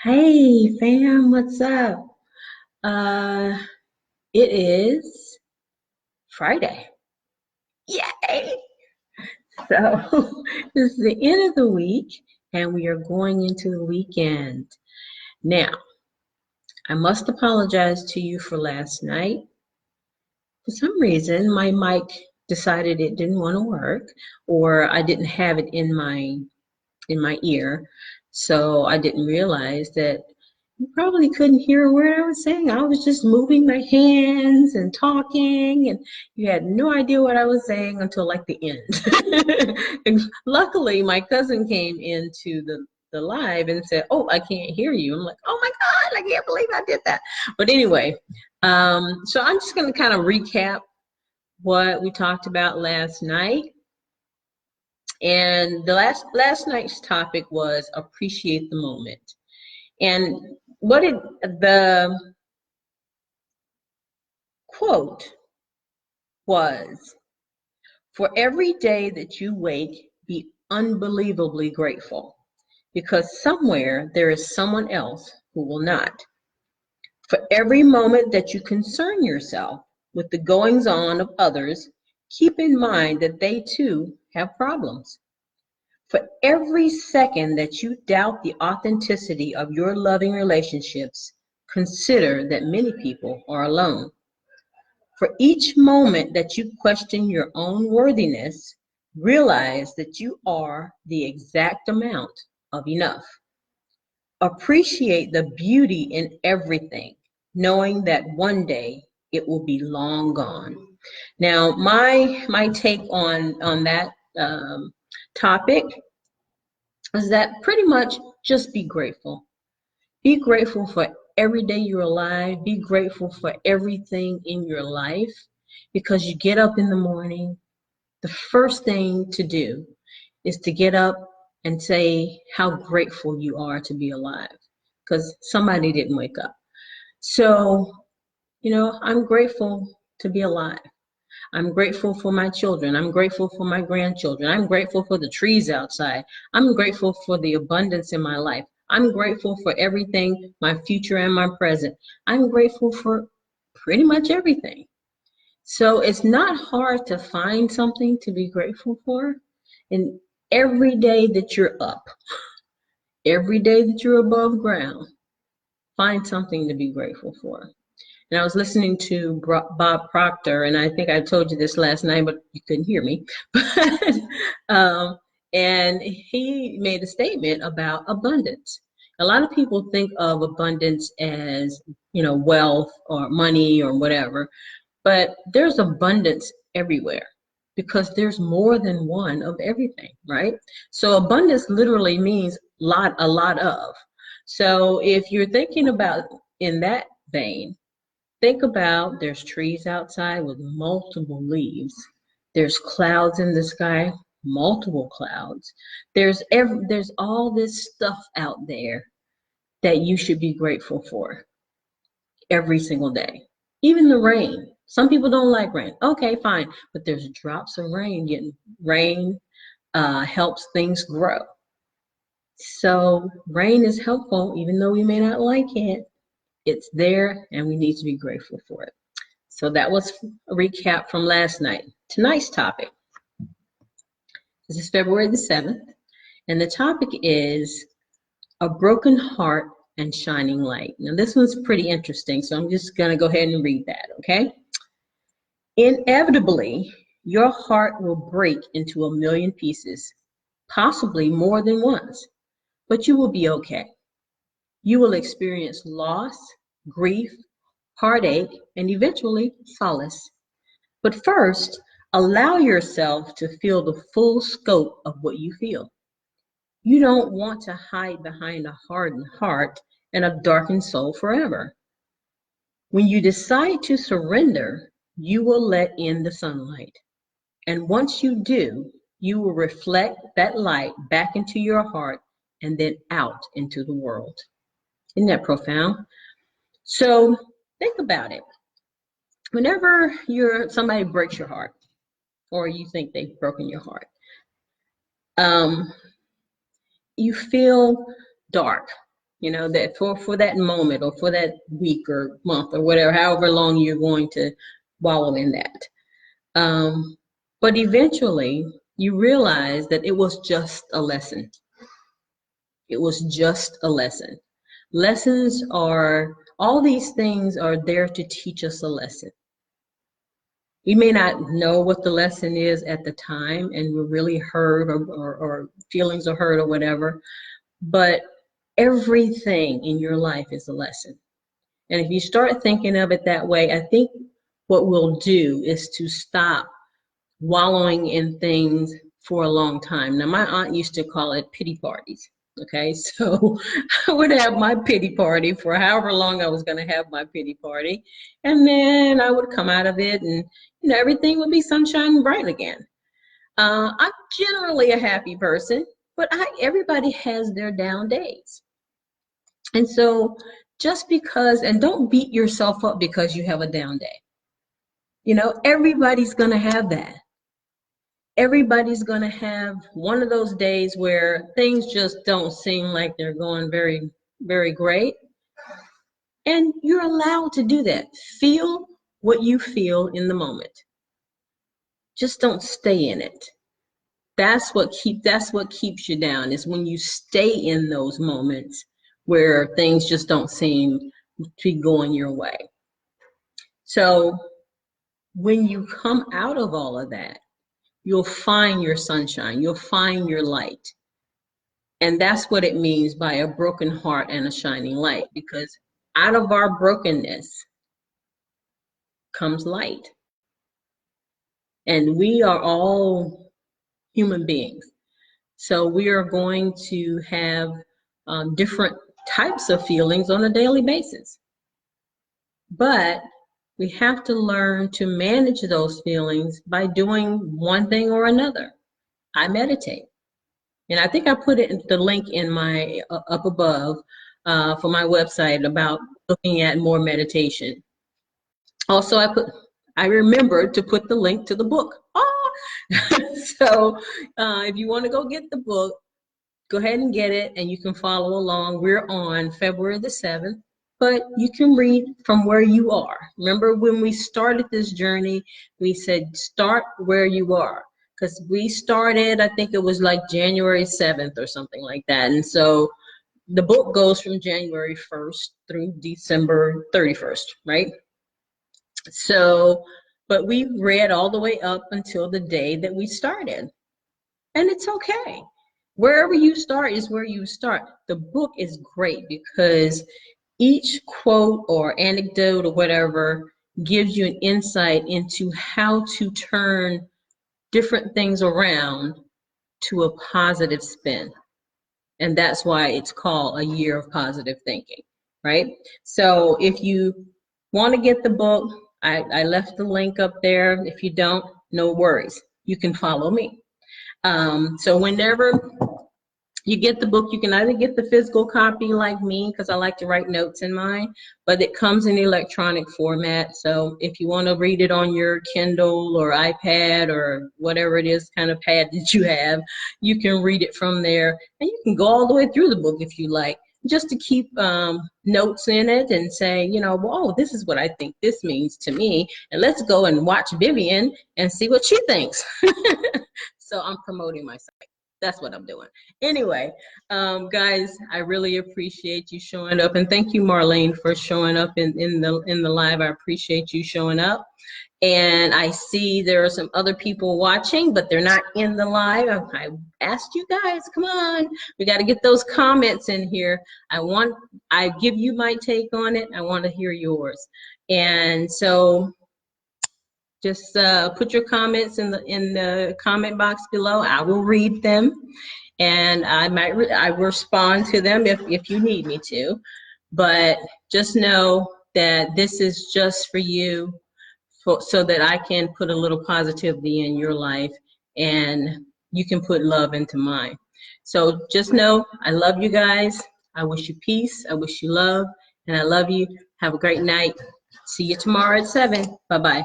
Hey fam, what's up? Uh, it is Friday. Yay! So this is the end of the week and we are going into the weekend. Now, I must apologize to you for last night. For some reason, my mic decided it didn't want to work, or I didn't have it in my ear. So I didn't realize that you probably couldn't hear a word I was saying. I was just moving my hands and talking, and you had no idea what I was saying until like the end. And luckily, my cousin came into the live and said, "Oh, I can't hear you." I'm like, "Oh my God, I can't believe I did that." But anyway, so I'm just going to kind of recap what we talked about last night. And the last night's topic was appreciate the moment. And the quote was, for every day that you wake, be unbelievably grateful, because somewhere there is someone else who will not. For every moment that you concern yourself with the goings on of others, keep in mind that they too have problems. For every second that you doubt the authenticity of your loving relationships, consider that many people are alone. For each moment that you question your own worthiness, realize that you are the exact amount of enough. Appreciate the beauty in everything, knowing that one day it will be long gone. Now, my take on that topic is that pretty much just be grateful. Be grateful for every day you're alive. Be grateful for everything in your life, because you get up in the morning, the first thing to do is to get up and say how grateful you are to be alive, because somebody didn't wake up. So, I'm grateful to be alive. I'm grateful for my children. I'm grateful for my grandchildren. I'm grateful for the trees outside. I'm grateful for the abundance in my life. I'm grateful for everything, my future and my present. I'm grateful for pretty much everything. So it's not hard to find something to be grateful for. And every day that you're up, every day that you're above ground, find something to be grateful for. And I was listening to Bob Proctor, and I think I told you this last night, but you couldn't hear me. But, and he made a statement about abundance. A lot of people think of abundance as, wealth or money or whatever, but there's abundance everywhere because there's more than one of everything, right? So abundance literally means a lot of. So if you're thinking about in that vein, think about there's trees outside with multiple leaves. There's clouds in the sky, multiple clouds. There's all this stuff out there that you should be grateful for every single day. Even the rain. Some people don't like rain. Okay, fine. But there's drops of rain. Getting rain helps things grow. So rain is helpful, even though we may not like it. It's there, and we need to be grateful for it. So that was a recap from last night. Tonight's topic. This is February the 7th, and the topic is a broken heart and shining light. Now, this one's pretty interesting, so I'm just going to go ahead and read that, okay? Inevitably, your heart will break into a million pieces, possibly more than once, but you will be okay. You will experience loss, grief, heartache, and eventually solace. But first, allow yourself to feel the full scope of what you feel. You don't want to hide behind a hardened heart and a darkened soul forever. When you decide to surrender, you will let in the sunlight. And once you do, you will reflect that light back into your heart and then out into the world. Isn't that profound? So think about it. Whenever somebody breaks your heart, or you think they've broken your heart, you feel dark. you know, that for that moment or for that week or month or whatever, however long you're going to wallow in that. But eventually you realize that it was just a lesson. It was just a lesson. Lessons are, all these things are there to teach us a lesson. We may not know what the lesson is at the time, and we're really hurt or feelings are hurt or whatever, but everything in your life is a lesson. And if you start thinking of it that way, I think what we'll do is to stop wallowing in things for a long time. Now, my aunt used to call it pity parties. Okay, so I would have my pity party for however long I was going to have my pity party, and then I would come out of it, and you know, everything would be sunshine and bright again. I'm generally a happy person, but everybody has their down days, and so just because, and don't beat yourself up because you have a down day. You know, everybody's going to have that. Everybody's going to have one of those days where things just don't seem like they're going very, very great. And you're allowed to do that. Feel what you feel in the moment. Just don't stay in it. That's what keeps you down, is when you stay in those moments where things just don't seem to be going your way. So when you come out of all of that, you'll find your sunshine, you'll find your light. And that's what it means by a broken heart and a shining light, because out of our brokenness comes light. And we are all human beings. So we are going to have different types of feelings on a daily basis. But we have to learn to manage those feelings by doing one thing or another. I meditate. And I think I put the link in my up above for my website about looking at more meditation. Also, I remembered to put the link to the book. So if you want to go get the book, go ahead and get it, and you can follow along. We're on February the 7th. But you can read from where you are. Remember when we started this journey, we said start where you are. Because we started, I think it was like January 7th or something like that. And so the book goes from January 1st through December 31st, right? So, but we read all the way up until the day that we started. And it's okay. Wherever you start is where you start. The book is great because each quote or anecdote or whatever gives you an insight into how to turn different things around to a positive spin. And that's why it's called A Year of Positive Thinking, right? So if you want to get the book, I left the link up there. If you don't, no worries. You can follow me. So whenever you get the book, you can either get the physical copy like me, because I like to write notes in mine, but it comes in electronic format. So if you want to read it on your Kindle or iPad or whatever it is kind of pad that you have, you can read it from there. And you can go all the way through the book if you like, just to keep notes in it and say, you know, whoa, this is what I think this means to me. And let's go and watch Vivian and see what she thinks. So I'm promoting my site. That's what I'm doing. Anyway, guys, I really appreciate you showing up, and thank you, Marlene, for showing up in the live. I appreciate you showing up. And I see there are some other people watching, but they're not in the live. I asked you guys, come on, we got to get those comments in here. I give you my take on it. I want to hear yours. And so just put your comments in the comment box below. I will read them, and I will respond to them if you need me to. But just know that this is just for you, so that I can put a little positivity in your life, and you can put love into mine. So just know I love you guys. I wish you peace. I wish you love, and I love you. Have a great night. See you tomorrow at 7. Bye-bye.